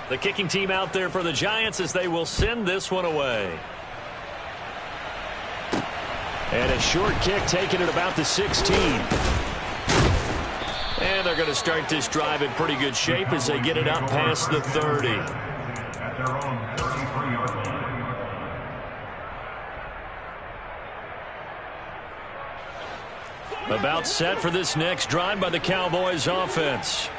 The kicking team out there for the Giants as they will send this one away. And a short kick taken at about the 16. And they're going to start this drive in pretty good shape as they get it up past the 30. About set for this next drive by the Cowboys offense.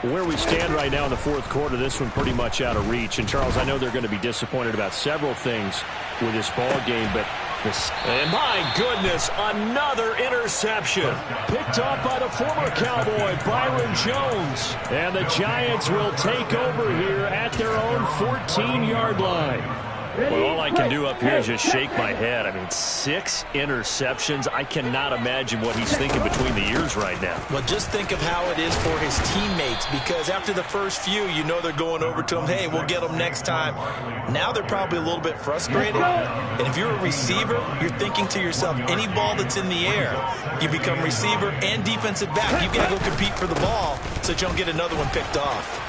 Where we stand right now in the fourth quarter, this one pretty much out of reach. And, Charles, I know they're going to be disappointed about several things with this ball game, but and my goodness, another interception. Picked off by the former Cowboy, Byron Jones. And the Giants will take over here at their own 14-yard line. Well, all I can do up here is just shake my head. I mean, 6 interceptions. I cannot imagine what he's thinking between the ears right now. Well, just think of how it is for his teammates, because after the first few, you know they're going over to him, hey, we'll get them next time. Now they're probably a little bit frustrated. And if you're a receiver, you're thinking to yourself, any ball that's in the air, you become receiver and defensive back. You've got to go compete for the ball so that you don't get another one picked off.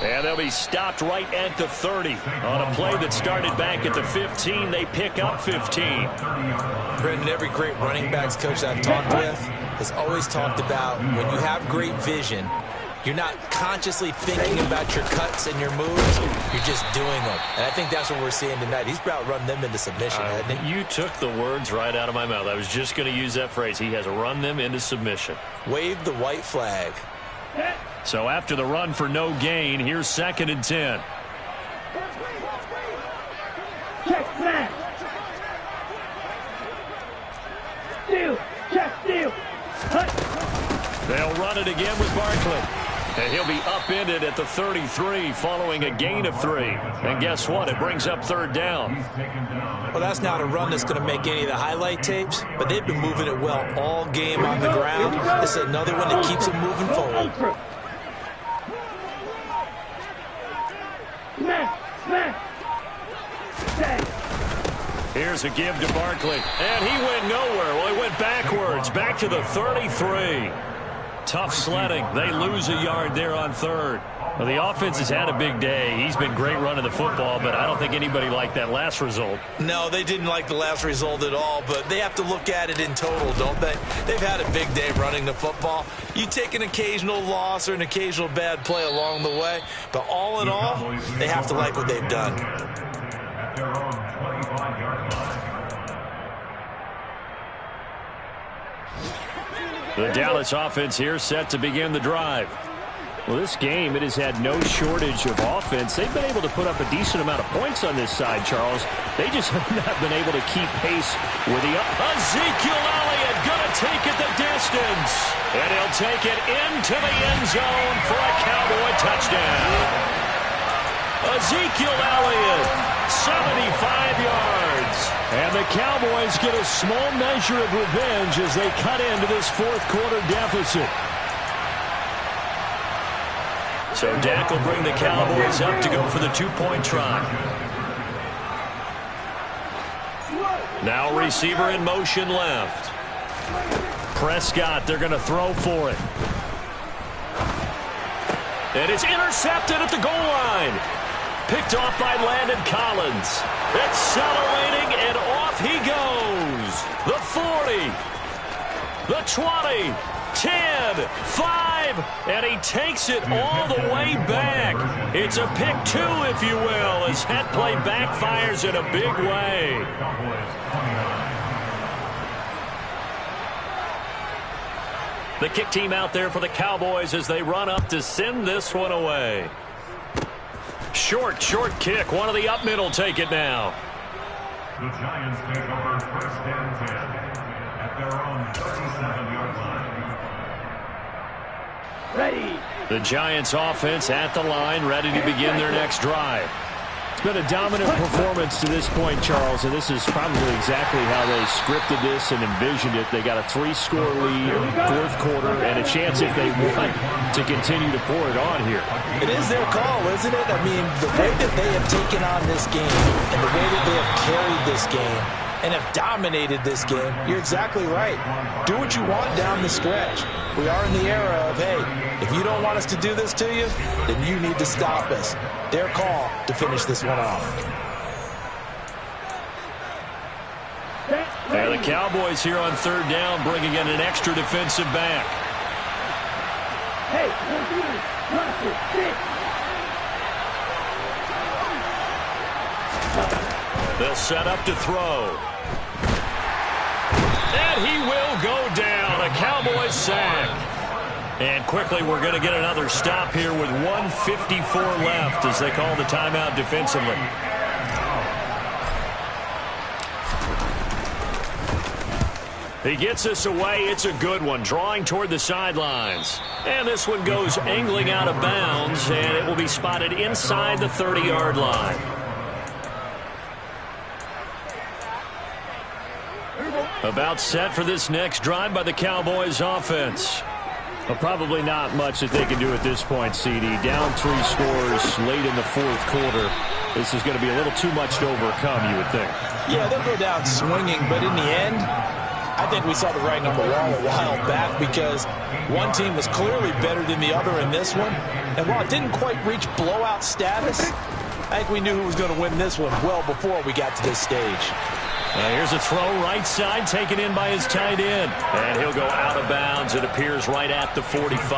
And they'll be stopped right at the 30. On a play that started back at the 15, they pick up 15. Brendan, every great running backs coach I've talked with has always talked about when you have great vision, you're not consciously thinking about your cuts and your moves. You're just doing them. And I think that's what we're seeing tonight. He's about run them into submission, hasn't he? You took the words right out of my mouth. I was just going to use that phrase. He has run them into submission. Wave the white flag. So after the run for no gain, here's 2nd and 10. Check smash. Steal. Check steal. Hut. They'll run it again with Barkley. And he'll be upended at the 33 following a gain of 3. And guess what? It brings up 3rd down. Well, that's not a run that's going to make any of the highlight tapes, but they've been moving it well all game on the ground. This is another one that keeps them moving forward. Here's a give to Barkley. And he went nowhere. Well, he went backwards. Back to the 33. Tough sledding. They lose a yard there on 3rd. Well, the offense has had a big day. He's been great running the football, but I don't think anybody liked that last result. No, they didn't like the last result at all, but they have to look at it in total, don't they? They've had a big day running the football. You take an occasional loss or an occasional bad play along the way, but all in all, they have to like what they've done. The Dallas offense here set to begin the drive. Well, this game, it has had no shortage of offense. They've been able to put up a decent amount of points on this side, Charles. They just have not been able to keep pace with the Ezekiel Elliott going to take it the distance. And he'll take it into the end zone for a Cowboy touchdown. Ezekiel Elliott, 75 yards. And the Cowboys get a small measure of revenge as they cut into this fourth quarter deficit. So Dak will bring the Cowboys up to go for the 2-point try. Now receiver in motion left. Prescott, they're going to throw for it. And it's intercepted at the goal line. Picked off by Landon Collins. Accelerating, and off he goes. The 40, the 20, 10, 5, and he takes it all the way back. It's a pick 2, if you will, as head play backfires in a big way. The kick team out there for the Cowboys as they run up to send this one away. Short kick. One of the up middle take it now. The Giants take over 1st and 10 at their own 37-yard line. Ready. The Giants offense at the line, ready to begin their next drive. It's been a dominant performance to this point, Charles, and this is probably exactly how they scripted this and envisioned it. They got a 3-score lead, fourth quarter, and a chance, if they want, to continue to pour it on here. It is their call, isn't it? I mean, the way that they have taken on this game and the way that they have carried this game, and have dominated this game. You're exactly right. Do what you want down the stretch. We are in the era of, hey, if you don't want us to do this to you, then you need to stop us. Their call to finish this one off. And the Cowboys here on third down, bringing in an extra defensive back. Hey, don't do this. Watch it. Sit. They'll set up to throw. And he will go down. A Cowboys sack. And quickly we're going to get another stop here with 1:54 left as they call the timeout defensively. He gets us away. It's a good one, drawing toward the sidelines. And this one goes angling out of bounds, and it will be spotted inside the 30-yard line. About set for this next drive by the Cowboys offense. Well, probably not much that they can do at this point, CD. Down 3 scores late in the fourth quarter. This is going to be a little too much to overcome, you would think. Yeah, they'll go down swinging, but in the end, I think we saw the writing on the wall a while back because one team was clearly better than the other in this one. And while it didn't quite reach blowout status, I think we knew who was going to win this one well before we got to this stage. Here's a throw right side taken in by his tight end. And he'll go out of bounds. It appears right at the 45.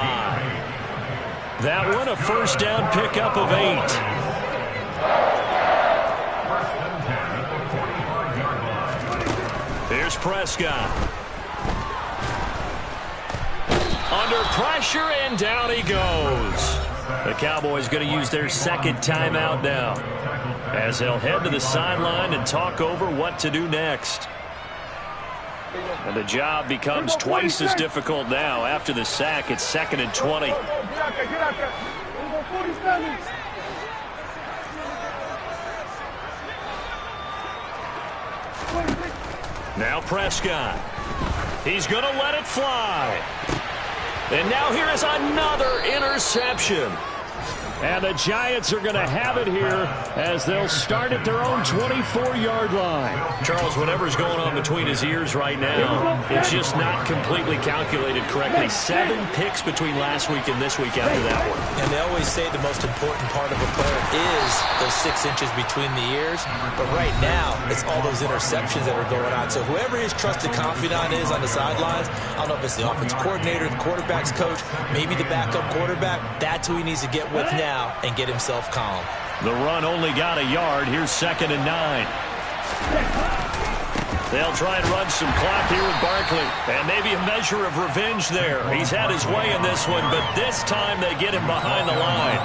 That one a first down pickup of 8. Here's Prescott. Under pressure, and down he goes. The Cowboys going to use their second timeout now as they'll head to the sideline and talk over what to do next. And the job becomes twice as difficult now. After the sack, it's 2nd and 20. Now Prescott. He's going to let it fly. And now here is another interception. And the Giants are going to have it here as they'll start at their own 24-yard line. Charles, whatever's going on between his ears right now, it's just not completely calculated correctly. 7 picks between last week and this week after that one. And they always say the most important part of a player is those 6 inches between the ears. But right now, it's all those interceptions that are going on. So whoever his trusted confidant is on the sidelines, I don't know if it's the offensive coordinator, the quarterback's coach, maybe the backup quarterback, that's who he needs to get with now and get himself calm. The run only got a yard. Here's 2nd and 9. They'll try and run some clock here with Barkley. And maybe a measure of revenge there. He's had his way in this one, but this time they get him behind the line.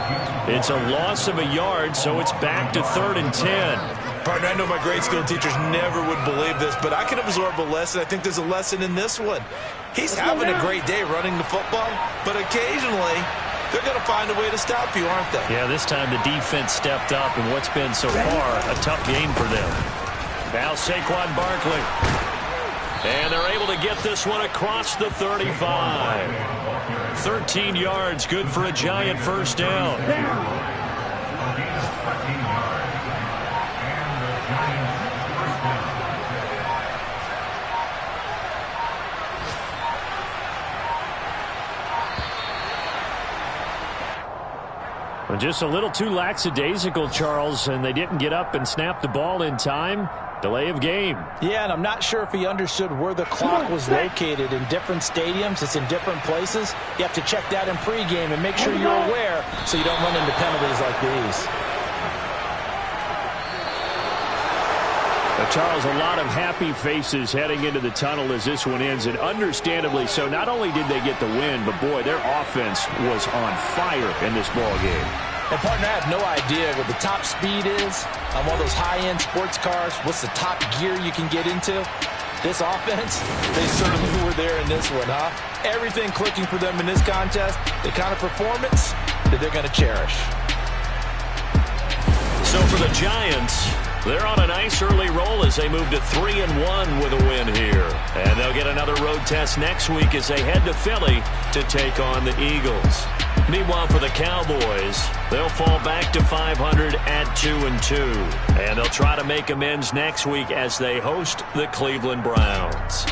It's a loss of a yard, so it's back to 3rd and 10. Partner, I know my grade school teachers never would believe this, but I can absorb a lesson. I think there's a lesson in this one. He's having a great day running the football, but occasionally they're going to find a way to stop you, aren't they? Yeah, this time the defense stepped up in what's been so far a tough game for them. Now Saquon Barkley. And they're able to get this one across the 35. 13 yards, good for a Giant first down. Just a little too lackadaisical, Charles, and they didn't get up and snap the ball in time. Delay of game. Yeah, and I'm not sure if he understood where the clock was located. In different stadiums, it's in different places. You have to check that in pregame and make sure you're aware so you don't run into penalties like these. Charles, a lot of happy faces heading into the tunnel as this one ends, and understandably so. Not only did they get the win, but boy, their offense was on fire in this ball game. And partner, I have no idea what the top speed is on one of those high-end sports cars. What's the top gear you can get into? This offense, they certainly were there in this one, huh? Everything clicking for them in this contest, the kind of performance that they're going to cherish. So for the Giants, they're on a nice early roll as they move to 3-1 with a win here. And they'll get another road test next week as they head to Philly to take on the Eagles. Meanwhile, for the Cowboys, they'll fall back to 500 at 2-2. And they'll try to make amends next week as they host the Cleveland Browns.